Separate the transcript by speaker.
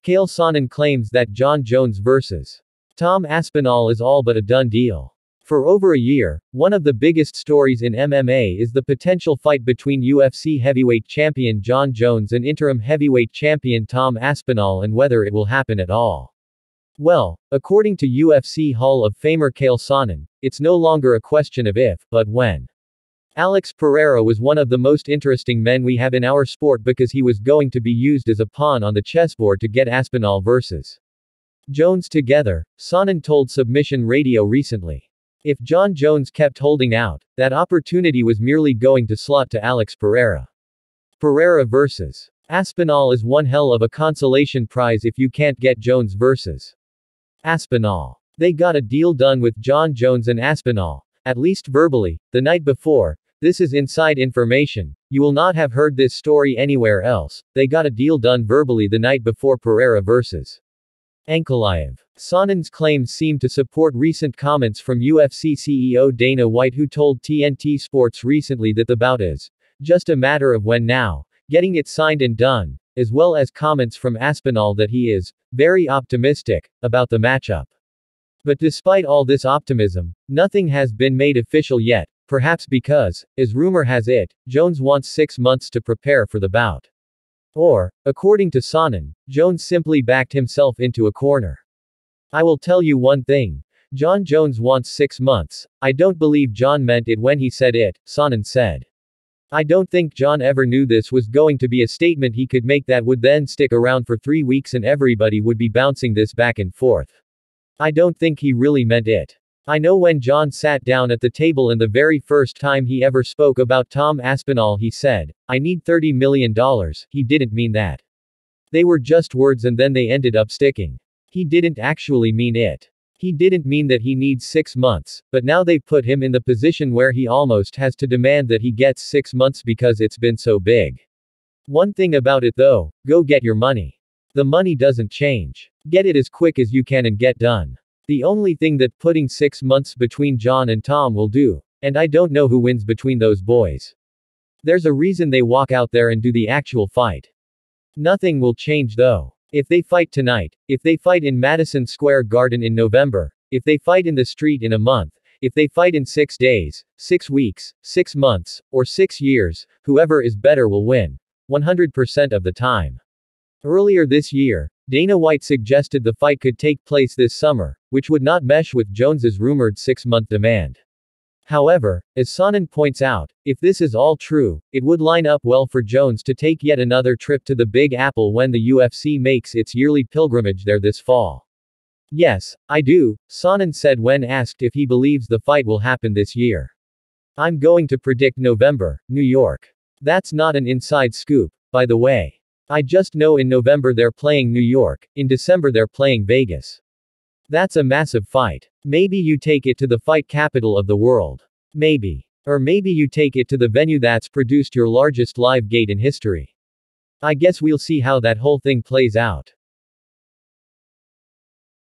Speaker 1: Chael Sonnen claims that Jon Jones vs. Tom Aspinall is all but a done deal. For over a year, one of the biggest stories in MMA is the potential fight between UFC heavyweight champion Jon Jones and interim heavyweight champion Tom Aspinall and whether it will happen at all. Well, according to UFC Hall of Famer Chael Sonnen, it's no longer a question of if, but when. Alex Pereira was one of the most interesting men we have in our sport because he was going to be used as a pawn on the chessboard to get Aspinall vs. Jones together, Sonnen told Submission Radio recently. If Jon Jones kept holding out, that opportunity was merely going to slot to Alex Pereira. Pereira vs. Aspinall is one hell of a consolation prize if you can't get Jones vs. Aspinall. They got a deal done with Jon Jones and Aspinall, at least verbally, the night before. This is inside information, you will not have heard this story anywhere else. They got a deal done verbally the night before Pereira vs. Ankalaev. Sonnen's claims seem to support recent comments from UFC CEO Dana White, who told TNT Sports recently that the bout is just a matter of when now, getting it signed and done, as well as comments from Aspinall that he is very optimistic about the matchup. But despite all this optimism, nothing has been made official yet, perhaps because, as rumor has it, Jones wants 6 months to prepare for the bout. Or, according to Sonnen, Jones simply backed himself into a corner. I will tell you one thing. Jon Jones wants 6 months. I don't believe Jon meant it when he said it, Sonnen said. I don't think Jon ever knew this was going to be a statement he could make that would then stick around for 3 weeks and everybody would be bouncing this back and forth. I don't think he really meant it. I know when Jon sat down at the table and the very first time he ever spoke about Tom Aspinall he said, I need $30 million, he didn't mean that. They were just words and then they ended up sticking. He didn't actually mean it. He didn't mean that he needs 6 months, but now they put him in the position where he almost has to demand that he gets 6 months because it's been so big. One thing about it though, go get your money. The money doesn't change. Get it as quick as you can and get done. The only thing that putting 6 months between Jon and Tom will do, and I don't know who wins between those boys. There's a reason they walk out there and do the actual fight. Nothing will change though. If they fight tonight, if they fight in Madison Square Garden in November, if they fight in the street in a month, if they fight in 6 days, 6 weeks, 6 months, or 6 years, whoever is better will win. 100% of the time. Earlier this year, Dana White suggested the fight could take place this summer, which would not mesh with Jones's rumored 6-month demand. However, as Sonnen points out, if this is all true, it would line up well for Jones to take yet another trip to the Big Apple when the UFC makes its yearly pilgrimage there this fall. Yes, I do, Sonnen said when asked if he believes the fight will happen this year. I'm going to predict November, New York. That's not an inside scoop, by the way. I just know in November they're playing New York, in December they're playing Vegas. That's a massive fight. Maybe you take it to the fight capital of the world. Maybe. Or maybe you take it to the venue that's produced your largest live gate in history. I guess we'll see how that whole thing plays out.